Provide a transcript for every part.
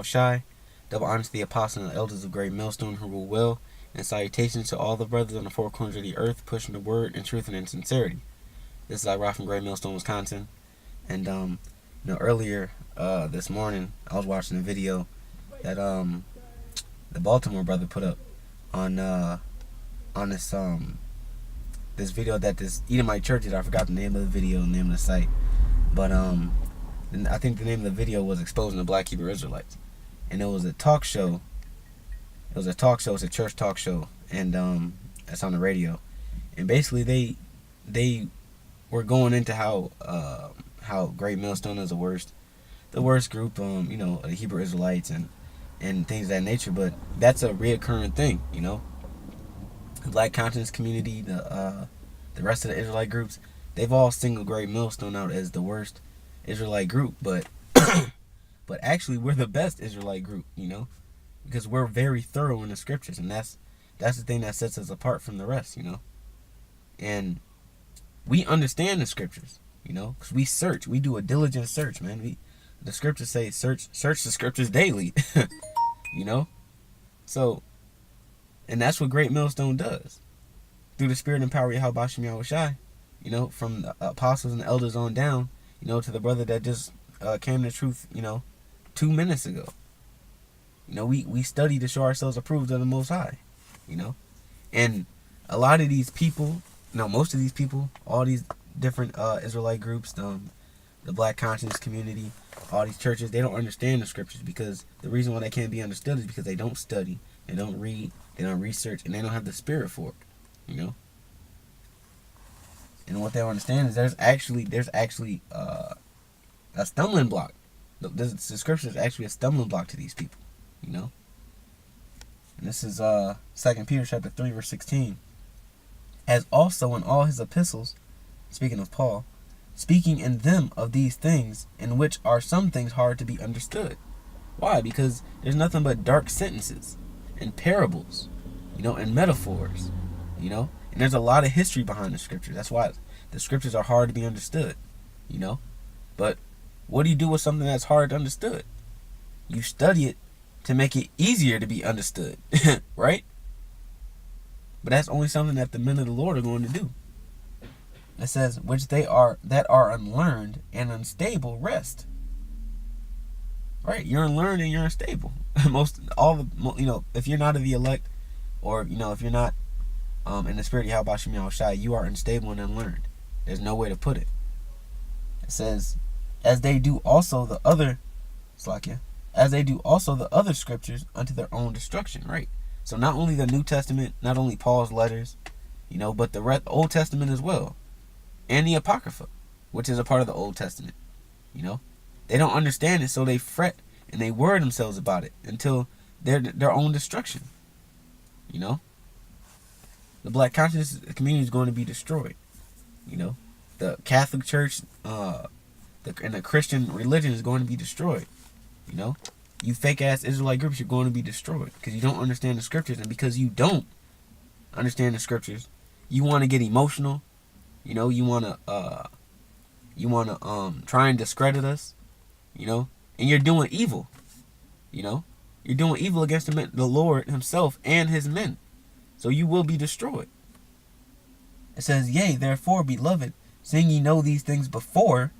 Shy. Double honor to the apostles and the elders of Great Millstone who rule well, and salutations to all the brothers on the four corners of the earth pushing the word in truth and in sincerity. This is Rob from Great Millstone, Wisconsin. And earlier this morning I was watching a video that the Baltimore brother put up on this video that this Edomite church did. I forgot the name of the video, the name of the site, but I think the name of the video was exposing the Black Hebrew Israelites, and it was a talk show. It's a church talk show, and it's on the radio, and basically they were going into how Great Millstone is the worst group, the Hebrew Israelites and things of that nature. But that's a reoccurring thing, The Black Conscience community, the rest of the Israelite groups, they've all singled Great Millstone out as the worst Israelite group, but but actually we're the best Israelite group, because we're very thorough in the scriptures, and that's the thing that sets us apart from the rest, and we understand the scriptures, because we search, we do a diligent search, man. The scriptures say search the scriptures daily, so, and that's what Great Millstone does through the spirit and power of Yahweh Bashem Yahushai, from the apostles and the elders on down, to the brother that just came to truth, 2 minutes ago. We study to show ourselves approved of the Most High, and a lot of these people, most of these people, all these different Israelite groups, the Black Conscience community, all these churches, they don't understand the scriptures, because the reason why they can't be understood is because they don't study, they don't read, they don't research, and they don't have the spirit for it, And what they don't understand is there's actually a stumbling block. The scripture is actually a stumbling block to these people, And this is 2 Peter chapter 3 verse 16. As also in all his epistles, speaking of Paul, speaking in them of these things, in which are some things hard to be understood. Why? Because there's nothing but dark sentences and parables, and metaphors, and there's a lot of history behind the scriptures. That's why the scriptures are hard to be understood, But what do you do with something that's hard to understood? You study it to make it easier to be understood, right? But that's only something that the men of the Lord are going to do. It says, which they are that are unlearned and unstable rest. Right? You're unlearned and you're unstable. If you're not of the elect, or if you're not in the spirit of Yahweh Bashem Yahushai, you are unstable and unlearned. There's no way to put it. It says, as they do also the other scriptures unto their own destruction. Right? So not only the New Testament, not only Paul's letters, but the Old Testament as well, and the Apocrypha, which is a part of the Old Testament. They don't understand it, so they fret and they worry themselves about it until their own destruction. The Black Conscious community is going to be destroyed. The Catholic Church, and the Christian religion is going to be destroyed. You fake ass Israelite groups, you're going to be destroyed because you don't understand the scriptures, and because you don't understand the scriptures, you want to get emotional. You want to try and discredit us. And you're doing evil. You're doing evil against the Lord Himself and His men. So you will be destroyed. It says, yea, therefore, beloved, seeing ye know these things before,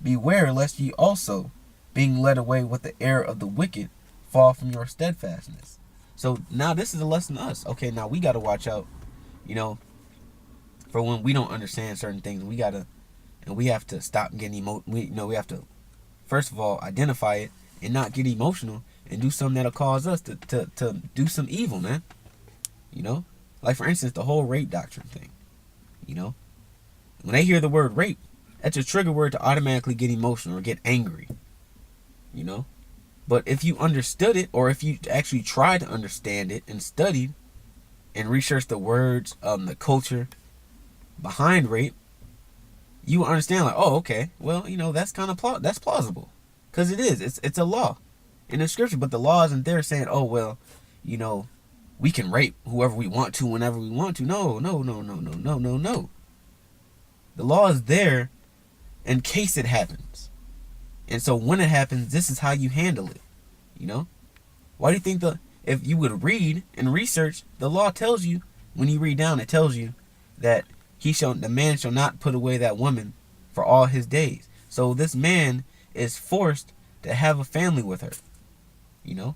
beware lest ye also, being led away with the error of the wicked, fall from your steadfastness. So now this is a lesson to us. Okay, now we got to watch out, for when we don't understand certain things. We have to stop getting we have to, first of all, identify it and not get emotional and do something that'll cause us to do some evil, man. Like for instance, the whole rape doctrine thing. When they hear the word rape, that's a trigger word to automatically get emotional or get angry. But if you understood it, or if you actually tried to understand it and studied and researched the words, the culture behind rape, you will understand, like, oh, okay, well, that's kind of that's plausible, because it is. It's a law in the scripture, but the law isn't there saying, oh, well, we can rape whoever we want to whenever we want to. No. The law is there in case it happens. And so when it happens, this is how you handle it. You know? Why do you think if you would read and research, the law tells you, when you read down, it tells you that the man shall not put away that woman for all his days. So this man is forced to have a family with her. You know?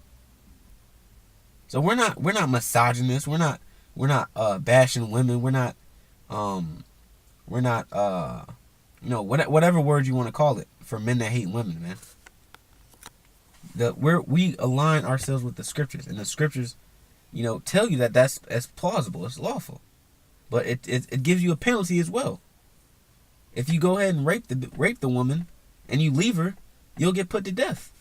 So we're not misogynists. We're not bashing women. We're not whatever word you want to call it for men that hate women, man. We align ourselves with the scriptures, and the scriptures, tell you that that's plausible, it's lawful, but it gives you a penalty as well. If you go ahead and rape the woman and you leave her, you'll get put to death.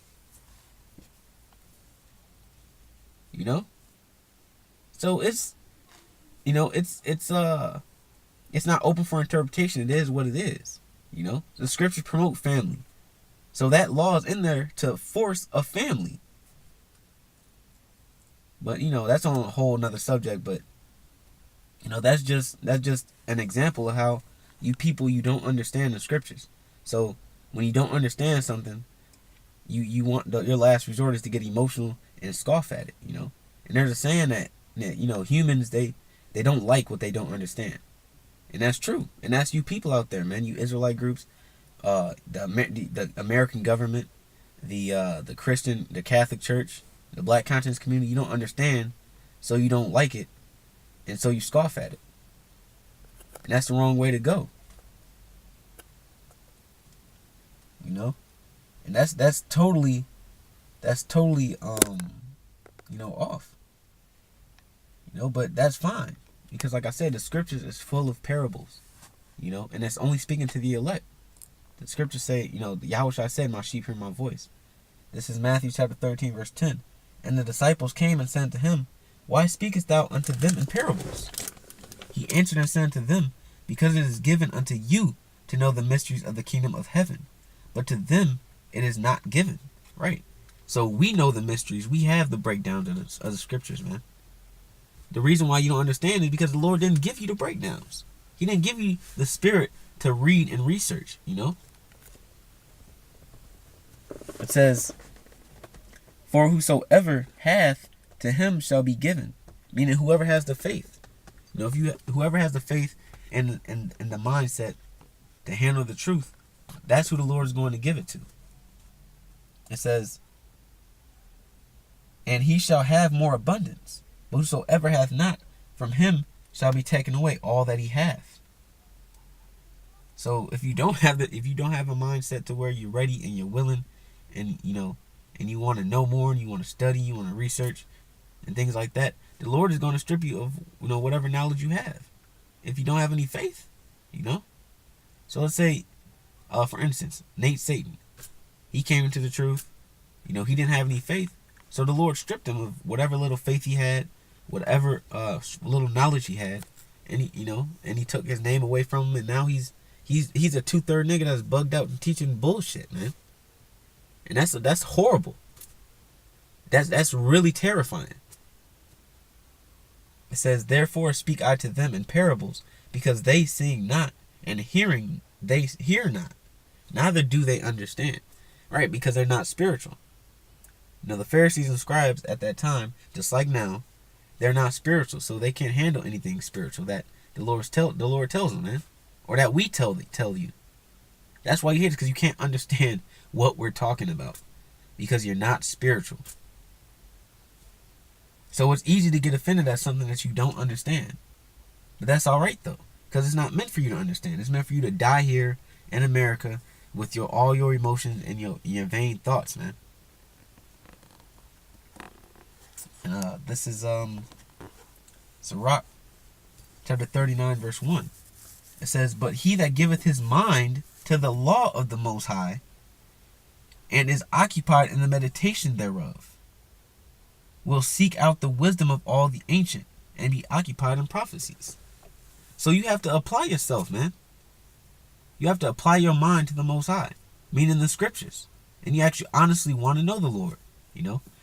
So it's not open for interpretation. It is what it is. The scriptures promote family. So that law is in there to force a family. But that's on a whole nother subject. But that's just an example of how you don't understand the scriptures. So when you don't understand something, you want your last resort is to get emotional and scoff at it. And there's a saying that humans they don't like what they don't understand, and that's true. And that's you people out there, man. You Israelite groups. The American government, the Christian, the Catholic Church, the Black conscience community, you don't understand, so you don't like it, and so you scoff at it. And that's the wrong way to go. And that's totally off. But that's fine, because like I said, the scriptures is full of parables, and it's only speaking to the elect. The scriptures say, Yahushua said, my sheep hear my voice. This is Matthew chapter 13, verse 10. And the disciples came and said unto him, why speakest thou unto them in parables? He answered and said unto them, because it is given unto you to know the mysteries of the kingdom of heaven, but to them it is not given. Right? So we know the mysteries. We have the breakdowns of the scriptures, man. The reason why you don't understand is because the Lord didn't give you the breakdowns. He didn't give you the spirit to read and research, It says, for whosoever hath, to him shall be given. Meaning whoever has the faith. Whoever has the faith and the mindset to handle the truth, that's who the Lord is going to give it to. It says, and he shall have more abundance. But whosoever hath not, from him shall be taken away all that he hath. So if you don't have a mindset to where you're ready and you're willing, and you want to know more, and you want to study, you want to research, and things like that, the Lord is going to strip you of whatever knowledge you have. If you don't have any faith, So let's say, for instance, Nate Satan, he came into the truth. He didn't have any faith, so the Lord stripped him of whatever little faith he had, whatever little knowledge he had, and he took his name away from him, and now he's a 2/3 nigga that's bugged out and teaching bullshit, man. And that's horrible. That's really terrifying. It says, therefore speak I to them in parables, because they seeing not, and hearing they hear not, neither do they understand. Right? Because they're not spiritual. The Pharisees and scribes at that time, just like now, they're not spiritual, so they can't handle anything spiritual that the Lord tells them, man, or that we tell you. That's why you hate it, because you can't understand what we're talking about, because you're not spiritual. So it's easy to get offended at something that you don't understand. But that's all right, though, because it's not meant for you to understand. It's meant for you to die here in America with all your emotions and your vain thoughts, man. And this is Sirach chapter 39, verse 1. It says, but he that giveth his mind to the law of the Most High, and is occupied in the meditation thereof, will seek out the wisdom of all the ancient, and be occupied in prophecies. So you have to apply yourself, man. You have to apply your mind to the Most High, meaning the scriptures. And you actually honestly want to know the Lord,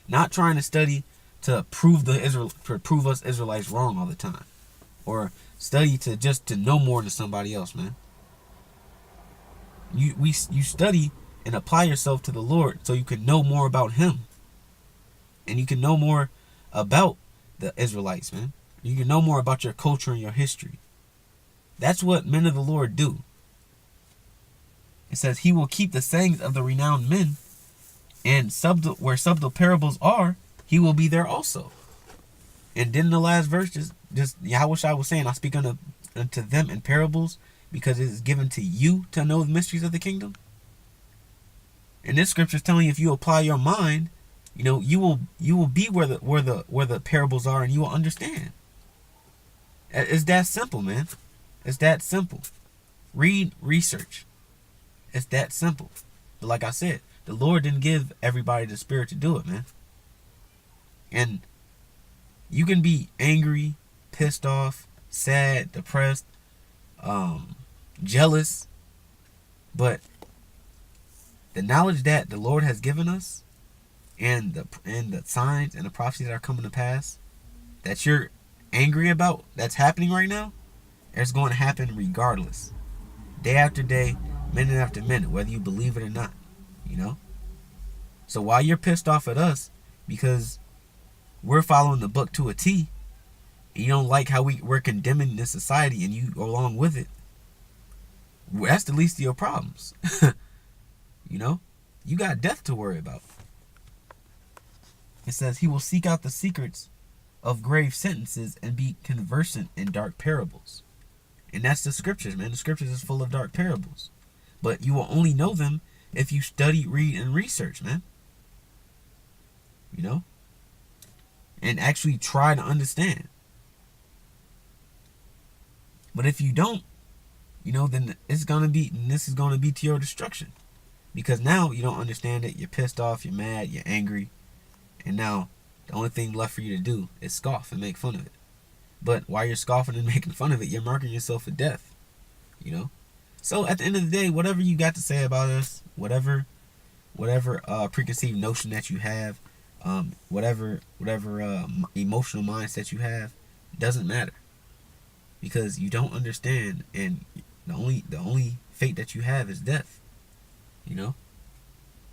not trying to study to prove us Israelites wrong all the time, or study to know more than somebody else, man. You study and apply yourself to the Lord so you can know more about Him. And you can know more about the Israelites, man. You can know more about your culture and your history. That's what men of the Lord do. It says he will keep the sayings of the renowned men, and where subtle parables are, he will be there also. And then the last verse, just Yahushua was saying, I speak unto them in parables, because it is given to you to know the mysteries of the kingdom. And this scripture is telling you, if you apply your mind, you will be where the parables are, and you will understand. It's that simple, man. It's that simple. Read, research. It's that simple. But like I said, the Lord didn't give everybody the spirit to do it, man. And you can be angry, pissed off, sad, depressed, jealous, but the knowledge that the Lord has given us, and the signs and the prophecies that are coming to pass, that you're angry about, that's happening right now, it's going to happen regardless. Day after day, minute after minute, whether you believe it or not. So while you're pissed off at us because we're following the book to a T, and you don't like how we're condemning this society and you go along with it, that's the least of your problems. You got death to worry about. It says he will seek out the secrets of grave sentences and be conversant in dark parables. And that's the scriptures, man. The scriptures is full of dark parables. But you will only know them if you study, read, and research, man. And actually try to understand. But if you don't, then this is gonna be to your destruction. Because now you don't understand it, you're pissed off, you're mad, you're angry, and now the only thing left for you to do is scoff and make fun of it. But while you're scoffing and making fun of it, you're marking yourself for death. So at the end of the day, whatever you got to say about us, whatever preconceived notion that you have, whatever emotional mindset you have, doesn't matter, because you don't understand, and the only fate that you have is death.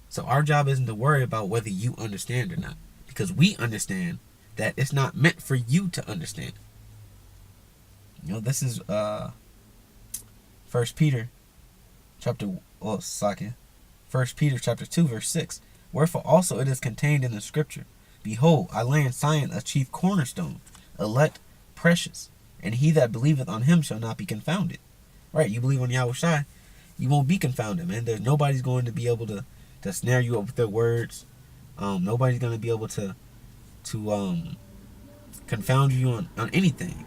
So our job isn't to worry about whether you understand or not, because we understand that it's not meant for you to understand. This is 1 Peter chapter 2 verse 6. Wherefore also it is contained in the scripture, behold, I lay in Zion a chief cornerstone, elect, precious, and he that believeth on him shall not be confounded. Right? You believe on Yahushua, you won't be confounded, man. Nobody's going to be able to snare you up with their words. Nobody's going to be able to confound you on anything.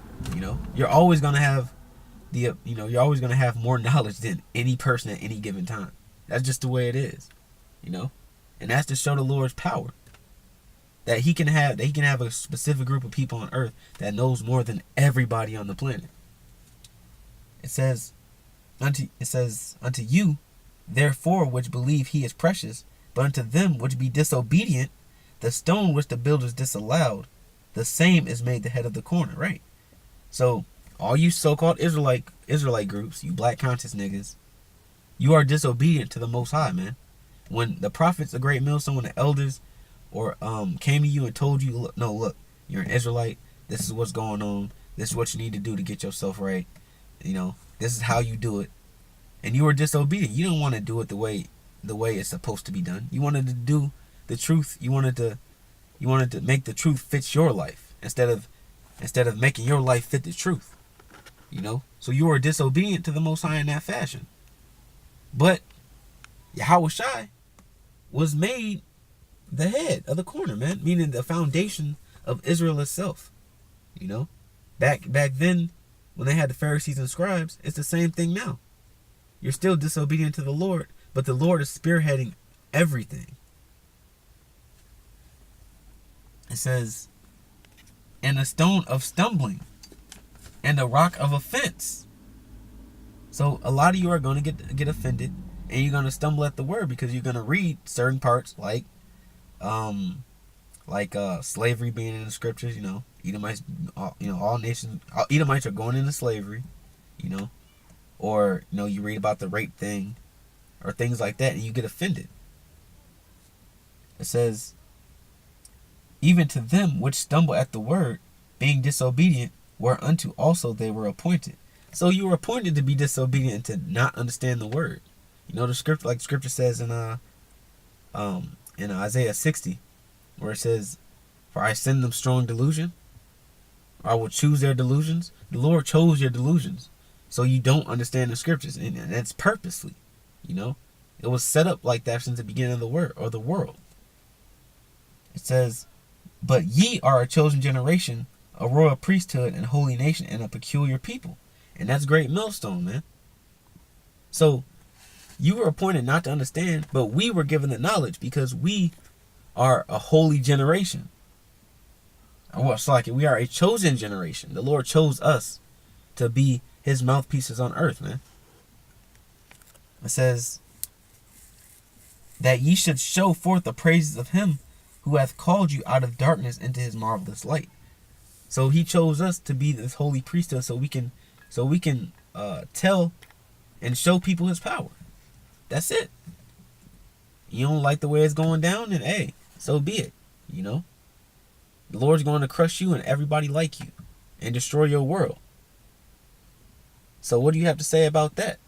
You're always going to have you're always going to have more knowledge than any person at any given time. That's just the way it is. And that's to show the Lord's power, that he can have a specific group of people on earth that knows more than everybody on the planet. It says unto you therefore which believe he is precious, but unto them which be disobedient, the stone which the builders disallowed, the same is made the head of the corner. Right? So all you so-called Israelite groups, you black conscious niggas, you are disobedient to the Most High, man. When the prophets, the great millstone, when the elders or came to you and told you, look, you're an Israelite, this is what's going on, this is what you need to do to get yourself right, this is how you do it, and you were disobedient. You didn't want to do it the way it's supposed to be done. You wanted to do the truth. You wanted to make the truth fit your life instead of making your life fit the truth. So you were disobedient to the Most High in that fashion. But Yahushua was made the head of the corner, man, meaning the foundation of Israel itself. Back then, when they had the Pharisees and scribes, it's the same thing now. You're still disobedient to the Lord, but the Lord is spearheading everything. It says, and a stone of stumbling and a rock of offense. So a lot of you are going to get offended, and you're going to stumble at the word, because you're going to read certain parts like slavery being in the scriptures. Edomites, all nations, Edomites are going into slavery, or you read about the rape thing or things like that, and you get offended. It says, even to them which stumble at the word, being disobedient, whereunto also they were appointed. So you were appointed to be disobedient and to not understand the word. You know the scripture, like scripture says in Isaiah 60, where it says, "For I send them strong delusion, or I will choose their delusions." The Lord chose your delusions, so you don't understand the scriptures, and it's purposely. You know, it was set up like that since the beginning of the word or the world. It says, "But ye are a chosen generation, a royal priesthood, and holy nation, and a peculiar people." And that's Great Millstone, man. So you were appointed not to understand, but we were given the knowledge because we are a holy generation. It's like we are a chosen generation. The Lord chose us to be his mouthpieces on earth, man. It says that ye should show forth the praises of him who hath called you out of darkness into his marvelous light. So he chose us to be this holy priesthood so we can tell and show people his power. That's it. You don't like the way it's going down, then hey, so be it. You know, the Lord's going to crush you and everybody like you and destroy your world. So what do you have to say about that?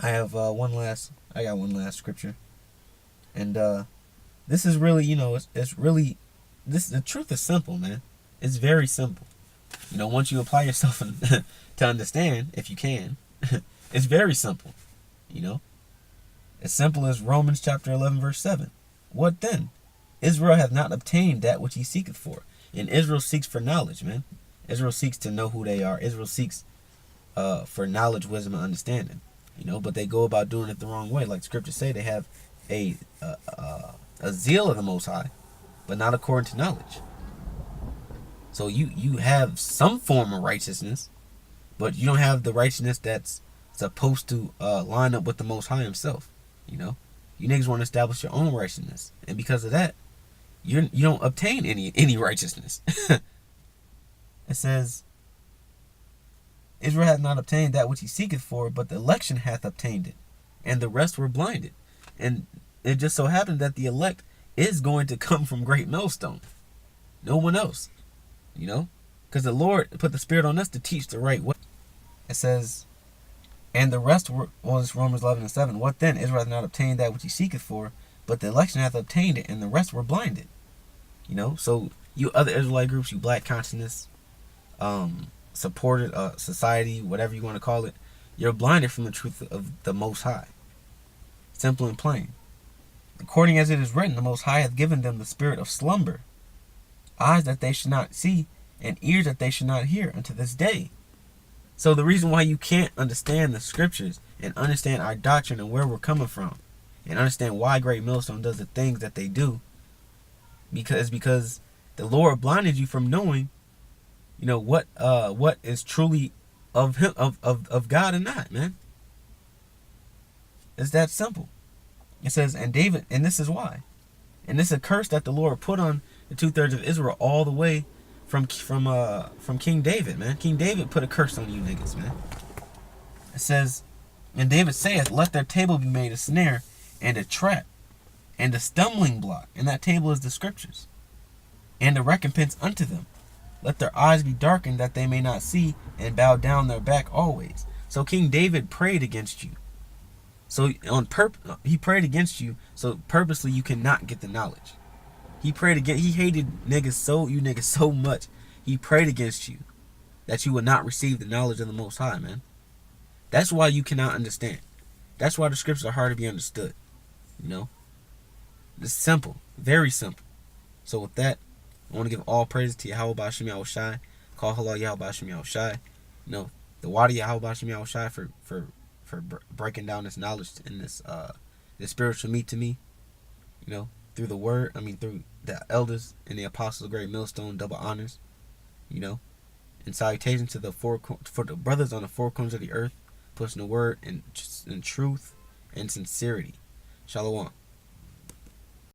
I got one last scripture, and this is really, it's really, the truth is simple, man. It's very simple. You know, once you apply yourself to understand, if you can, it's very simple. You know, as simple as Romans chapter 11 verse 7. What then? Israel hath not obtained that which he seeketh for. And Israel seeks for knowledge, man. Israel seeks to know who they are. Israel seeks for knowledge, wisdom, and understanding. You know, but they go about doing it the wrong way. Like scriptures say, they have a zeal of the Most High, but not according to knowledge. So you have some form of righteousness, but you don't have the righteousness that's supposed to line up with the Most High himself. You know, you niggas want to establish your own righteousness, and because of that, you don't obtain any righteousness. It says, Israel hath not obtained that which he seeketh for, but the election hath obtained it, and the rest were blinded. And it just so happened that the elect is going to come from Great Millstone. No one else. You know? Because the Lord put the Spirit on us to teach the right way. It says, and the rest was Romans 11 and 7. What then? Israel hath not obtained that which he seeketh for, but the election hath obtained it, and the rest were blinded. You know? So you other Israelite groups, you black consciousness, supported society, whatever you want to call it, you're blinded from the truth of the Most High. Simple and plain. According as it is written, the Most High hath given them the spirit of slumber, eyes that they should not see, and ears that they should not hear unto this day. So the reason why you can't understand the scriptures and understand our doctrine and where we're coming from, and understand why Great Millstone does the things that they do, because the Lord blinded you from knowing, you know, what is truly of him, of God and not, man. It's that simple. It says, and David, and this is why. And this is a curse that the Lord put on the 2/3 of Israel all the way from King David, man. King David put a curse on you niggas, man. It says, and David saith, let their table be made a snare and a trap and a stumbling block. And that table is the scriptures. And a recompense unto them. Let their eyes be darkened that they may not see, and bow down their back always. So King David prayed against you. So he prayed against you, so purposely you cannot get the knowledge. He hated you niggas so much. He prayed against you that you would not receive the knowledge of the Most High, man. That's why you cannot understand. That's why the scriptures are hard to be understood. You know? It's simple. Very simple. So with that, I want to give all praises to Yahweh Ba'ashem Yahushai. Call halal Yahweh Ba'ashem Yahushai. You know, the Wadi Yahweh Ba'ashem Yahushai for breaking down this knowledge and this spiritual meat to me. You know, through the word, through the elders and the apostles of Great Millstone, double honors. You know, and salutations to for the brothers on the four corners of the earth, pushing the word in truth and sincerity. Shalom.